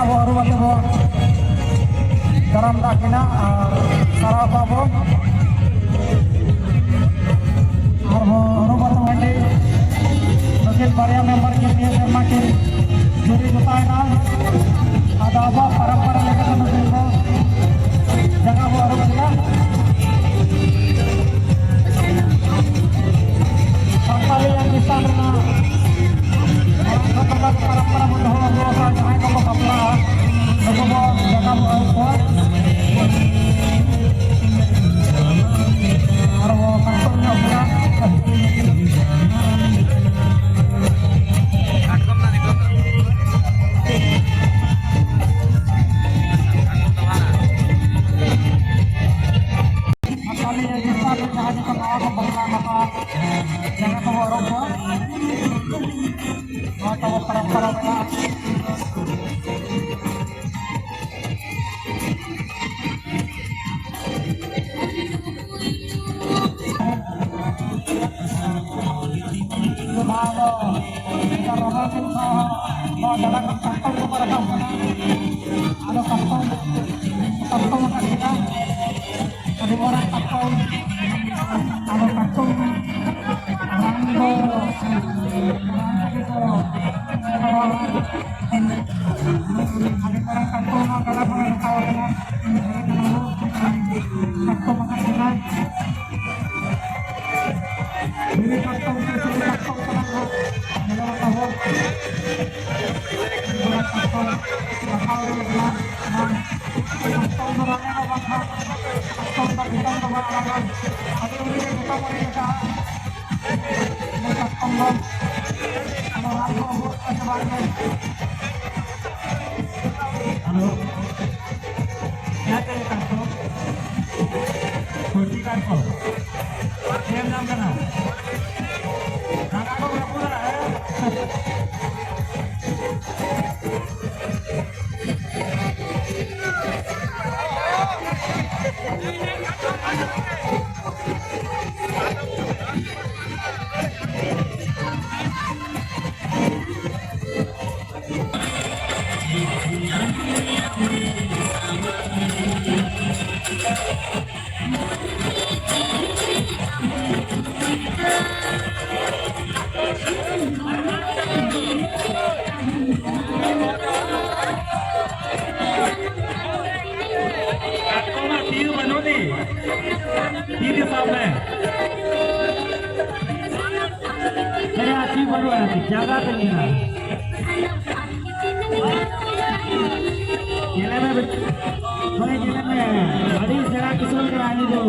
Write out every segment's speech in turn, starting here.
abo aru bate bo garam dakina sarap abo arbo aru bate mandi mungkin barya member kini semakin juri utana ada apa para lekat mungkin bo jangan abo aru bate Santali yang bisa kena para pendahulu jangan kamu kapla coba jangan buat arwo kantornya bulan Santali yang bisa jangan kenawa kembali maka jangan kamu robot atau para ज्यादा तो नहीं है जिले में बड़े जिले में बड़ी जरा किस्म के आने दो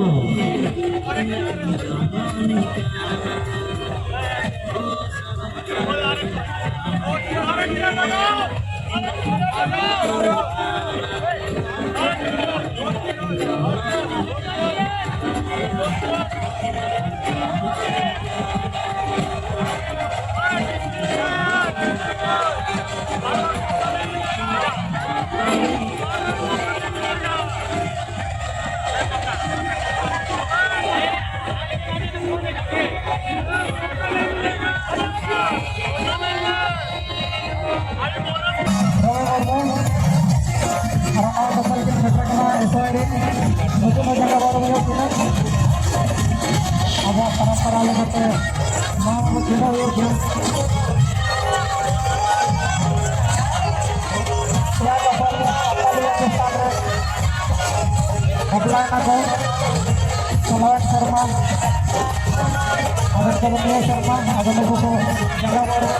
para lekat mau kita ya apply ako Samawat Sharma agar kemudian Sharma agar buku jaga warung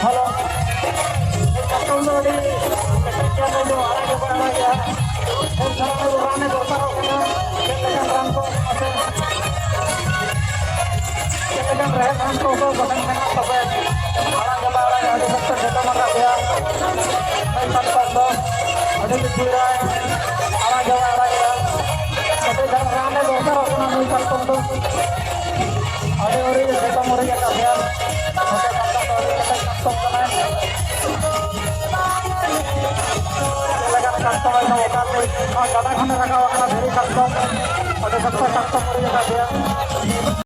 Halo. रहन को बदन में तबे आड़ा जला आड़े सत्य जटा मका गया मैं सब दो अड़े दिखा आड़ा जला गया अड़े घर में दोसर अपना नहीं कर तो अड़े और ये जटा मोरे का गया ओके कम तो कम लगा कस्टमर का होता है और गदा खाने रखा हुआ है भेरी कस्टमर अड़े सबसे कस्टमर मोरे का गया